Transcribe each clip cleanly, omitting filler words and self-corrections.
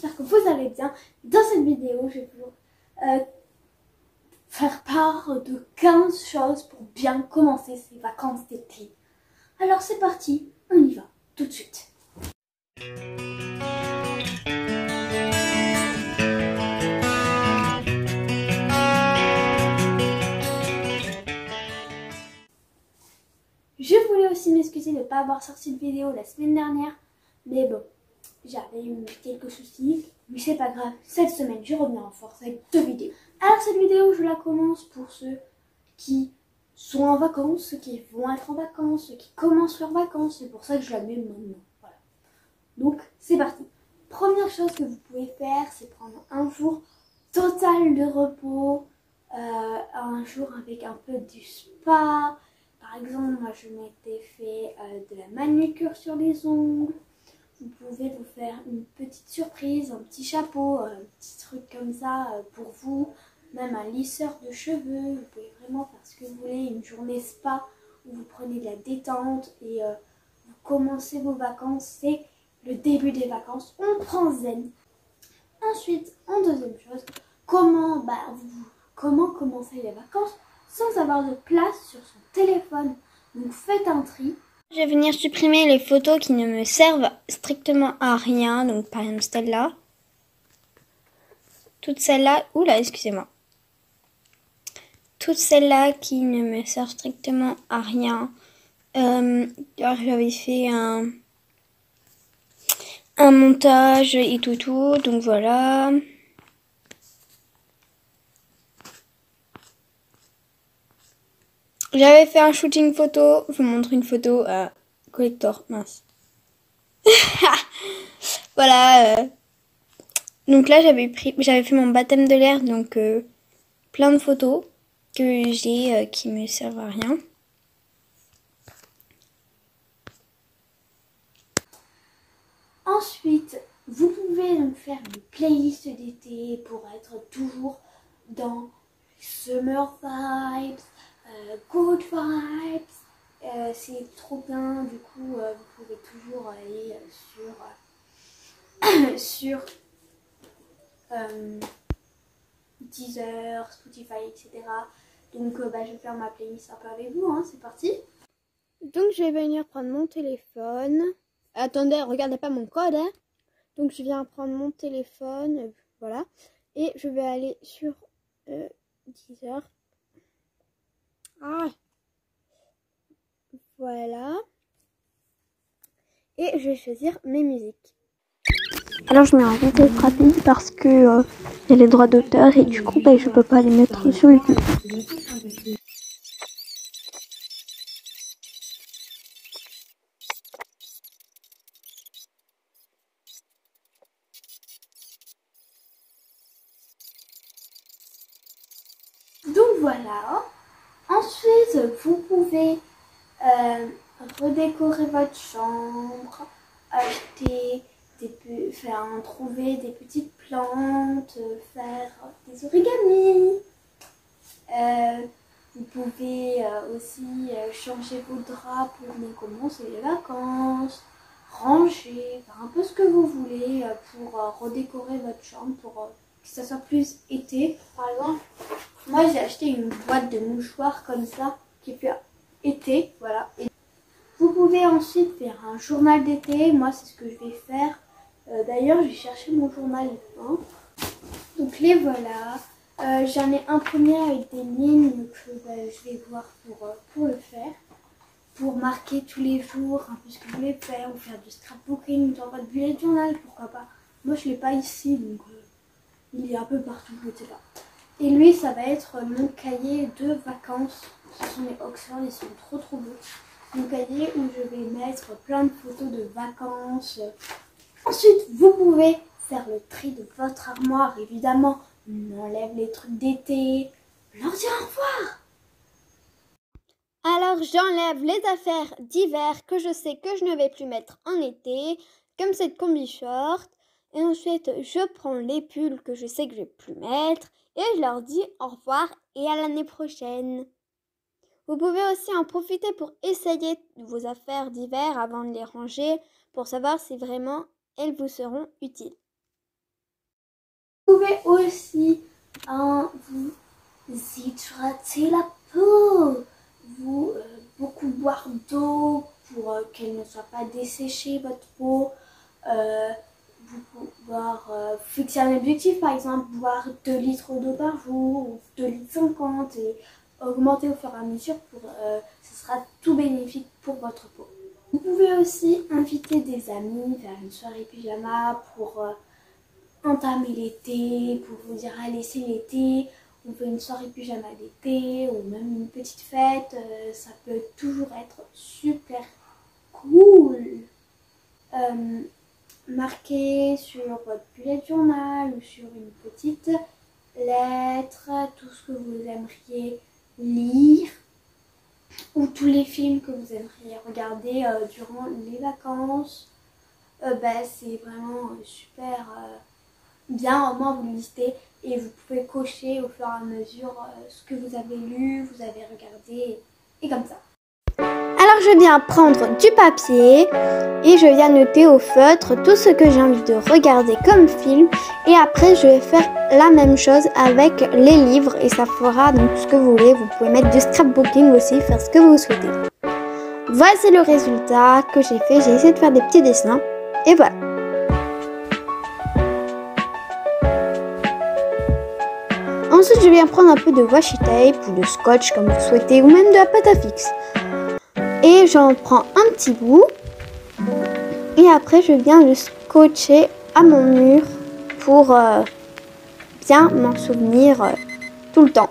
j'espère que vous allez bien. Dans cette vidéo, je vais vous faire part de 15 choses pour bien commencer ces vacances d'été. Alors c'est parti, on y va tout de suite. Je voulais aussi m'excuser de ne pas avoir sorti de vidéo la semaine dernière, mais bon, j'avais eu quelques soucis, mais c'est pas grave, cette semaine je reviens en force avec 2 vidéos. Alors cette vidéo, je la commence pour ceux qui sont en vacances, ceux qui vont être en vacances, ceux qui commencent leurs vacances, c'est pour ça que je la mets maintenant. Voilà. Donc c'est parti. Première chose que vous pouvez faire, c'est prendre un jour total de repos, un jour avec un peu du spa. Par exemple, moi je m'étais fait de la manucure sur les ongles. Vous pouvez vous faire une petite surprise, un petit chapeau, un petit truc comme ça pour vous. Même un lisseur de cheveux. Vous pouvez vraiment faire ce que vous voulez. Une journée spa où vous prenez de la détente et vous commencez vos vacances. C'est le début des vacances. On prend zen. Ensuite, en deuxième chose, comment commencer les vacances sans avoir de place sur son téléphone. Donc faites un tri. Je vais venir supprimer les photos qui ne me servent strictement à rien. Donc par exemple celle-là. Toutes celles-là. Oula, excusez-moi. Toutes celles-là qui ne me servent strictement à rien. J'avais fait un montage et tout. Donc voilà. J'avais fait un shooting photo. Je vous montre une photo à collector. Mince. Voilà. Donc là, j'avais fait mon baptême de l'air. Donc plein de photos que j'ai qui me servent à rien. Ensuite, vous pouvez donc faire une playlist d'été pour être toujours dans summer vibes, good vibes. C'est trop bien. Du coup, vous pouvez toujours aller sur Deezer, Spotify, etc. Donc je vais faire ma playlist un peu avec vous, hein, c'est parti. Donc je vais venir prendre mon téléphone. Attendez, regardez pas mon code, hein. Donc je viens prendre mon téléphone, voilà. Et je vais aller sur Deezer. Ah, voilà. Et je vais choisir mes musiques. Alors je mets un vidéo rapide parce que y a les droits d'auteur et du coup je peux pas les mettre sur YouTube. Donc voilà. Ensuite vous pouvez redécorer votre chambre, acheter trouver des petites plantes, faire des origamis. Vous pouvez aussi changer vos draps pour venir commencer les vacances, ranger, faire un peu ce que vous voulez pour redécorer votre chambre, pour que ça soit plus été. Par exemple, moi j'ai acheté une boîte de mouchoirs comme ça qui fait été, voilà. Et vous pouvez ensuite faire un journal d'été. Moi c'est ce que je vais faire. D'ailleurs j'ai cherché mon journal, hein. Donc les voilà. J'en ai imprimé avec des lignes que je vais voir pour le faire. Pour marquer tous les jours un peu ce que je voulais faire, ou faire du scrapbooking dans votre bullet journal, pourquoi pas. Moi je ne l'ai pas ici, donc il est un peu partout, je ne sais pas. Et lui, ça va être mon cahier de vacances. Ce sont les Oxford, ils sont trop beaux. Mon cahier où je vais mettre plein de photos de vacances. Ensuite, vous pouvez faire le tri de votre armoire, évidemment. On enlève les trucs d'été. On leur dit au revoir. Alors, j'enlève les affaires d'hiver que je sais que je ne vais plus mettre en été, comme cette combi short. Et ensuite, je prends les pulls que je sais que je ne vais plus mettre. Et je leur dis au revoir et à l'année prochaine. Vous pouvez aussi en profiter pour essayer vos affaires d'hiver avant de les ranger pour savoir si vraiment elles vous seront utiles. Vous pouvez aussi vous hydrater la peau, beaucoup boire d'eau pour qu'elle ne soit pas desséchée, votre peau. Vous pouvoir fixer un objectif, par exemple boire 2 litres d'eau par jour ou 2 litres 50 et augmenter au fur et à mesure ce sera tout bénéfique pour votre peau. Vous pouvez aussi inviter des amis vers une soirée pyjama pour entamer l'été, pour vous dire allez c'est l'été, on fait une soirée pyjama d'été ou même une petite fête, ça peut toujours être super cool. Marquez sur votre bullet journal ou sur une petite lettre tout ce que vous aimeriez lire ou tous les films que vous aimeriez regarder durant les vacances. C'est vraiment super bien, au moins vous le listez et vous pouvez cocher au fur et à mesure ce que vous avez lu, vous avez regardé et comme ça. Alors je viens prendre du papier et je viens noter au feutre tout ce que j'ai envie de regarder comme film et après je vais faire la même chose avec les livres et ça fera donc ce que vous voulez. Vous pouvez mettre du scrapbooking aussi, faire ce que vous souhaitez. Voici le résultat que j'ai fait, j'ai essayé de faire des petits dessins et voilà. Ensuite je viens prendre un peu de washi tape ou de scotch comme vous souhaitez ou même de la pâte à fixe. Et j'en prends un petit bout et après je viens le scotcher à mon mur pour bien m'en souvenir tout le temps.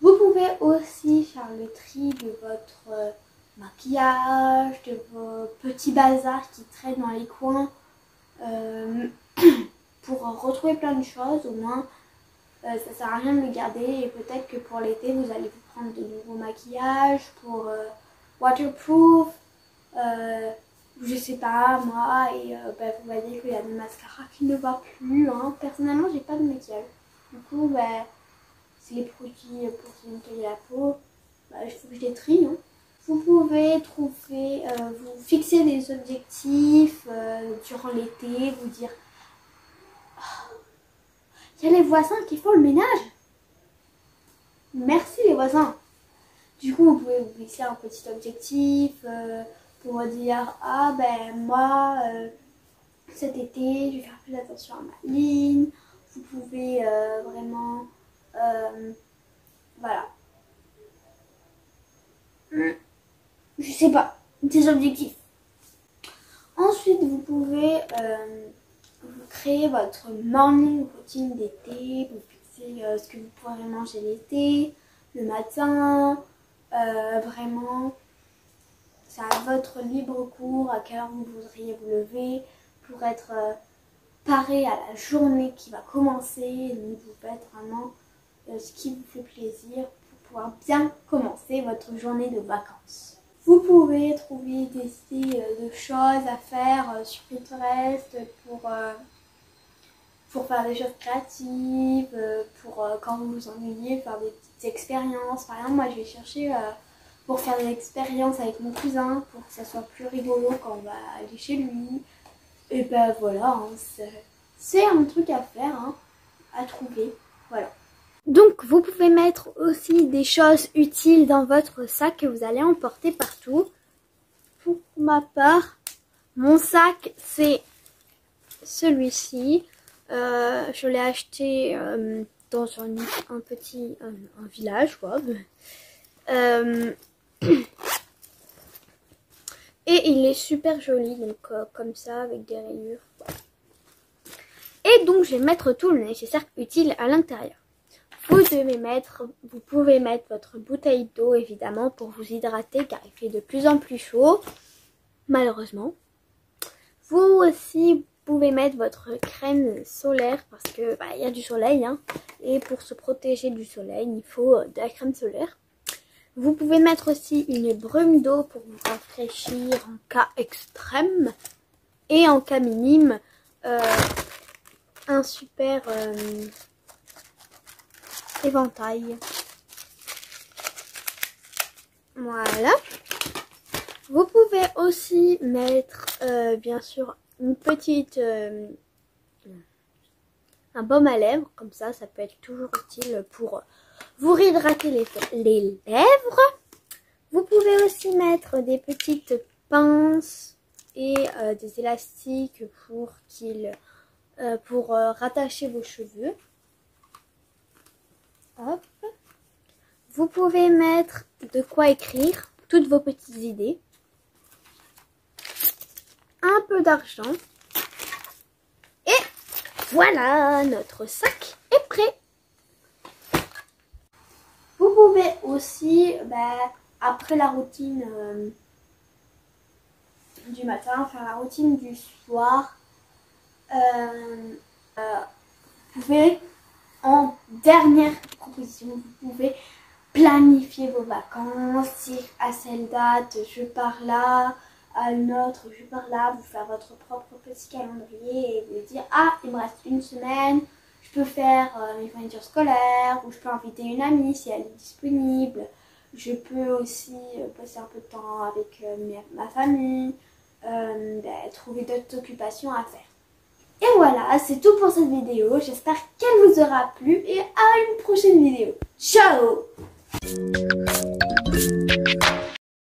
Vous pouvez aussi faire le tri de votre maquillage, de vos petits bazars qui traînent dans les coins pour retrouver plein de choses au moins. Ça sert à rien de le garder et peut-être que pour l'été vous allez vous prendre de nouveaux maquillages pour waterproof, je sais pas moi et vous voyez qu'il y a des mascaras qui ne vont plus. Personnellement j'ai pas de maquillage, du coup c'est les produits pour se nettoyer la peau, il faut que je les trie. Vous pouvez trouver, vous fixer des objectifs durant l'été, vous dire il y a les voisins qui font le ménage. Merci les voisins. Du coup, vous pouvez vous fixer un petit objectif pour vous dire moi, cet été, je vais faire plus attention à ma ligne. Vous pouvez vraiment, voilà. Je sais pas, des objectifs. Ensuite, vous pouvez vous créez votre morning routine d'été, vous fixez ce que vous pourrez manger l'été, le matin, vraiment c'est à votre libre cours à quelle heure vous voudriez vous lever pour être paré à la journée qui va commencer. Donc vous faites vraiment ce qui vous fait plaisir pour pouvoir bien commencer votre journée de vacances. Vous pouvez trouver des idées de choses à faire sur Pinterest pour faire des choses créatives, pour quand vous vous ennuyez, faire des petites expériences. Par exemple, moi je vais chercher pour faire des expériences avec mon cousin pour que ça soit plus rigolo quand on va aller chez lui. Et voilà, c'est un truc à faire, à trouver. Voilà. Donc vous pouvez mettre aussi des choses utiles dans votre sac que vous allez emporter partout. Pour ma part, mon sac c'est celui-ci. Je l'ai acheté dans un petit village quoi. Et il est super joli, donc comme ça avec des rayures. Et donc je vais mettre tout le nécessaire utile à l'intérieur. Vous pouvez mettre votre bouteille d'eau évidemment pour vous hydrater car il fait de plus en plus chaud, malheureusement. Vous aussi pouvez mettre votre crème solaire parce que y a du soleil et pour se protéger du soleil il faut de la crème solaire. Vous pouvez mettre aussi une brume d'eau pour vous rafraîchir en cas extrême et en cas minime un super éventail. Voilà. Vous pouvez aussi mettre bien sûr une petite un baume à lèvres, comme ça peut être toujours utile pour vous réhydrater les lèvres. Vous pouvez aussi mettre des petites pinces et des élastiques pour rattacher vos cheveux. Hop. Vous pouvez mettre de quoi écrire toutes vos petites idées. Un peu d'argent. Et voilà, notre sac est prêt. Vous pouvez aussi, après la routine du matin, faire la routine du soir. Vous pouvez, en dernière proposition, vous pouvez planifier vos vacances, dire à cette date je pars là, à une autre je pars là, vous faire votre propre petit calendrier et vous dire ah il me reste une semaine, je peux faire une fourniture scolaire ou je peux inviter une amie si elle est disponible, je peux aussi passer un peu de temps avec ma famille, trouver d'autres occupations à faire. Et voilà, c'est tout pour cette vidéo, j'espère qu'elle vous aura plu et à une prochaine vidéo. Ciao!